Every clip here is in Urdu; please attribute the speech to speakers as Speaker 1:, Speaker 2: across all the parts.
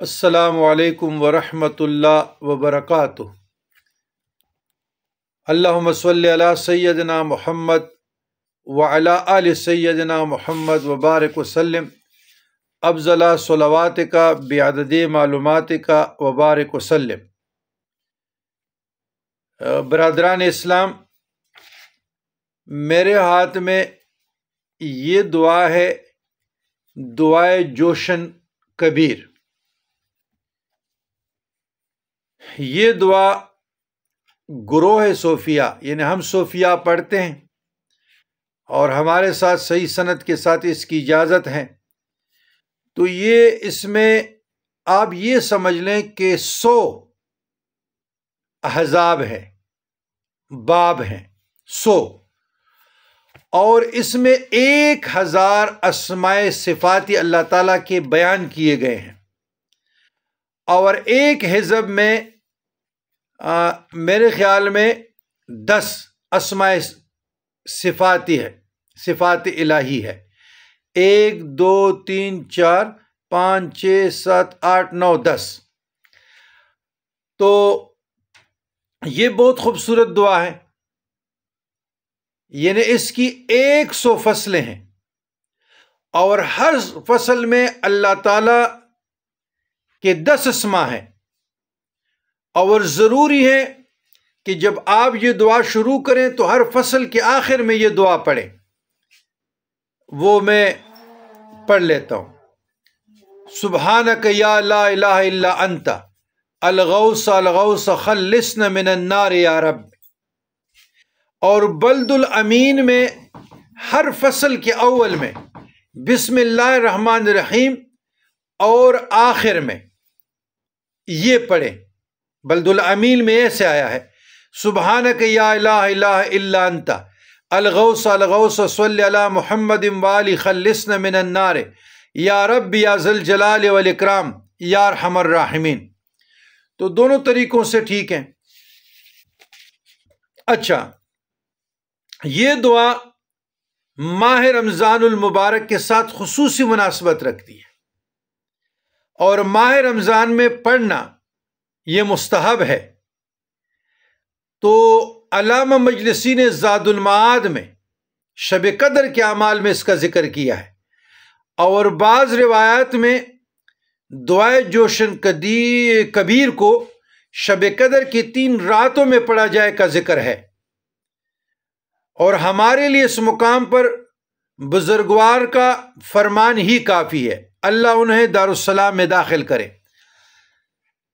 Speaker 1: السلام علیکم ورحمۃ اللہ وبرکاتہ۔ اللہم صلی علی سیدنا محمد وعلی آل سیدنا محمد وبارک وسلم افضل صلواتک بعدد معلوماتک وبارک وسلم۔ برادران اسلام، میرے ہاتھ میں یہ دعا ہے، دعائے جوشن کبیر۔ یہ دعا گروہ صوفیہ یعنی ہم صوفیہ پڑھتے ہیں اور ہمارے ساتھ صحیح سند کے ساتھ اس کی اجازت ہے، تو یہ اس میں آپ یہ سمجھ لیں کہ 100 احزاب ہیں، باب ہیں 100، اور اس میں 1000 اسماء صفاتی اللہ تعالیٰ کے بیان کیے گئے ہیں، اور ایک حزب میں میرے خیال میں 10 اسماء صفاتی ہے، صفات الہی ہے، 1 2 3 4 5 6 7 8 9 10۔ تو یہ بہت خوبصورت دعا ہے، یعنی اس کی 100 فصلیں ہیں، اور ہر فصل میں اللہ تعالیٰ کے 10 اسماء ہیں، اور ضروری ہے کہ جب آپ یہ دعا شروع کریں تو ہر فصل کے آخر میں یہ دعا پڑھیں۔ وہ میں پڑھ لیتا ہوں۔ سبحانک یا لا الہ الا انت الغوث الغوث خلصنا من النار یا رب۔ اور بلد الامین میں ہر فصل کے اول میں بسم اللہ الرحمن الرحیم اور آخر میں یہ پڑھیں۔ بلد الامین میں ایسے آیا ہے، سبحانک یا الہ الا انت الغوث الغوث صلی علی محمد والی خلصنا من النار یا رب یا ذی الجلال والاکرام یا ارحم الراحمین۔ تو دونوں طریقوں سے ٹھیک ہیں۔ اچھا، یہ دعا ماہ رمضان المبارک کے ساتھ خصوصی مناسبت رکھتی ہے، اور ماہ رمضان میں پڑھنا یہ مستحب ہے۔ تو علامہ مجلسی نے زاد المعاد میں شب قدر کے اعمال میں اس کا ذکر کیا ہے، اور بعض روایات میں دعائے جوشن کبیر کو شب قدر کی 3 راتوں میں پڑھا جائے کا ذکر ہے، اور ہمارے لیے اس مقام پر بزرگوار کا فرمان ہی کافی ہے، اللہ انہیں دارالسلام میں داخل کرے۔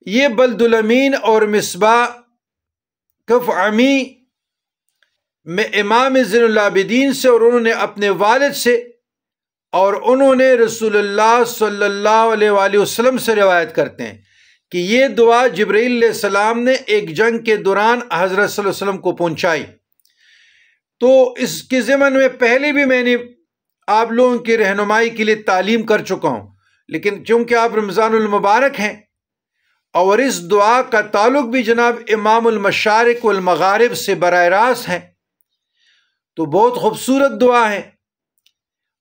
Speaker 1: یہ بلد الامین اور مصباح کف عمی میں امام زین العابدین سے، اور انہوں نے اپنے والد سے، اور انہوں نے رسول اللہ صلی اللہ علیہ وآلہ وسلم سے روایت کرتے ہیں کہ یہ دعا جبرائیل علیہ السلام نے ایک جنگ کے دوران حضرت صلی اللہ علیہ وسلم کو پہنچائی۔ تو اس کے ضمن میں پہلے بھی میں نے آپ لوگوں کی رہنمائی کے لیے تعلیم کر چکا ہوں، لیکن چونکہ آپ رمضان المبارک ہیں اور اس دعا کا تعلق بھی جناب امام المشارق والمغارب سے براہ راست ہے، تو بہت خوبصورت دعا ہے۔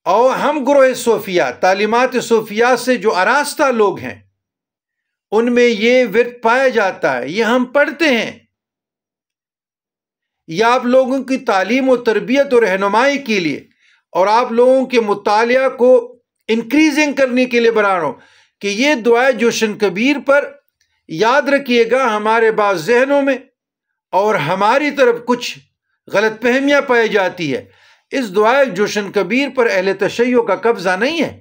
Speaker 1: اور ہم گروہ صوفیہ، تعلیمات صوفیہ سے جو آراستہ لوگ ہیں، ان میں یہ ورد پایا جاتا ہے، یہ ہم پڑھتے ہیں۔ یہ آپ لوگوں کی تعلیم و تربیت اور رہنمائی کے لیے، اور آپ لوگوں کے مطالعہ کو انکریزنگ کرنے کے لیے بنا رہا ہوں کہ یہ دعائے جوشن کبیر پر یاد رکھیے گا۔ ہمارے بعض ذہنوں میں اور ہماری طرف کچھ غلط فہمیاں پائی جاتی ہے۔ اس دعائے جوشن کبیر پر اہل تشیع کا قبضہ نہیں ہے،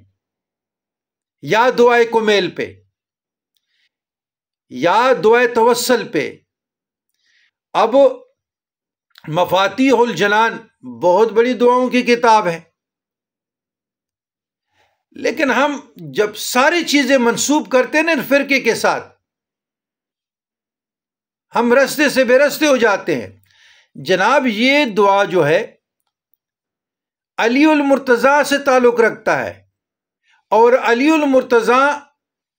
Speaker 1: یا دعائے کمیل پہ، یا دعائے توسل پہ۔ اب مفاتیح الجنان بہت بڑی دعاؤں کی کتاب ہے، لیکن ہم جب ساری چیزیں منسوب کرتے ہیں نا فرقے کے ساتھ، ہم رستے سے بے رستے ہو جاتے ہیں۔ جناب یہ دعا جو ہے علی المرتضیٰ سے تعلق رکھتا ہے، اور علی المرتضیٰ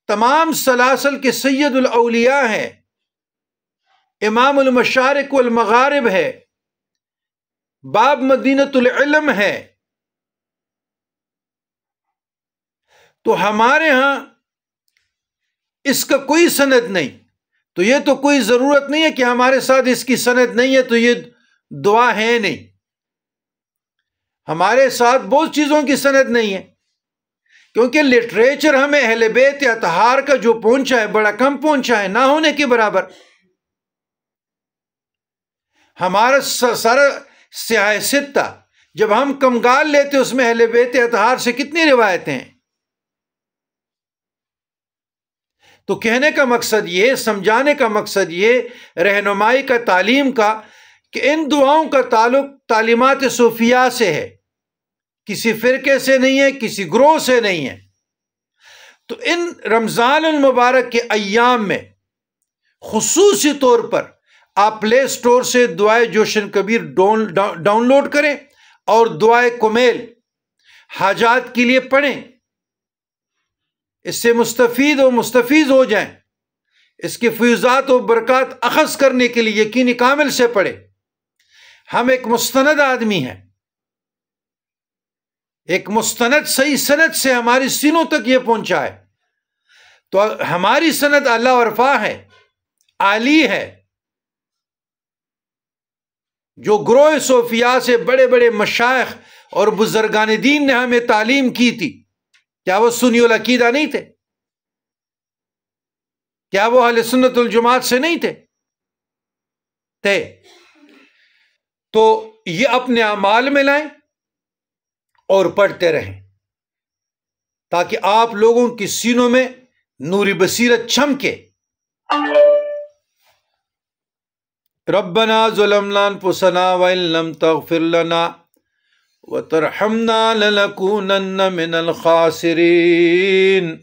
Speaker 1: تمام سلاسل کے سید الاولیاء ہیں، امام المشارق والمغارب ہے، باب مدینۃ العلم ہے۔ تو ہمارے ہاں اس کا کوئی سند نہیں، تو یہ تو کوئی ضرورت نہیں ہے کہ ہمارے ساتھ اس کی سند نہیں ہے تو یہ دعا ہے نہیں۔ ہمارے ساتھ بہت چیزوں کی سند نہیں ہے، کیونکہ لٹریچر ہمیں اہل بیت اطہار کا جو پہنچا ہے بڑا کم پہنچا ہے، نہ ہونے کے برابر۔ ہمارا سارا سیاہ ستہ جب ہم کمگال لیتے اس میں اہل بیت اطہار سے کتنی روایتیں ہیں۔ تو کہنے کا مقصد یہ، سمجھانے کا مقصد یہ، رہنمائی کا، تعلیم کا، کہ ان دعاؤں کا تعلق تعلیمات صوفیہ سے ہے، کسی فرقے سے نہیں ہے، کسی گروہ سے نہیں ہے۔ تو ان رمضان المبارک کے ایام میں خصوصی طور پر آپ پلے اسٹور سے دعائے جوشن کبیر ڈاؤن لوڈ کریں اور دعائے کمیل حاجات کے لیے پڑھیں، اس سے مستفید و مستفیض ہو جائیں، اس کے فیضات و برکات اخذ کرنے کے لیے یقینی کامل سے پڑھیں۔ ہم ایک مستند آدمی ہیں، ایک مستند صحیح سند سے ہماری سینوں تک یہ پہنچا ہے، تو ہماری سند اعلیٰ و رفاع ہے، عالی ہے۔ جو گروہ صوفیاء سے بڑے بڑے مشائخ اور بزرگان دین نے ہمیں تعلیم کی تھی، کیا وہ سنی العقیدہ نہیں تھے؟ کیا وہ اہل سنت الجماعت سے نہیں تھے؟ تو یہ اپنے اعمال میں لائیں اور پڑھتے رہیں، تاکہ آپ لوگوں کی سینوں میں نور بصیرت چمکے۔ ربنا ظلمنا انفسنا وان لم تغفر لنا وترحمنا لنكونن من الخاسرین۔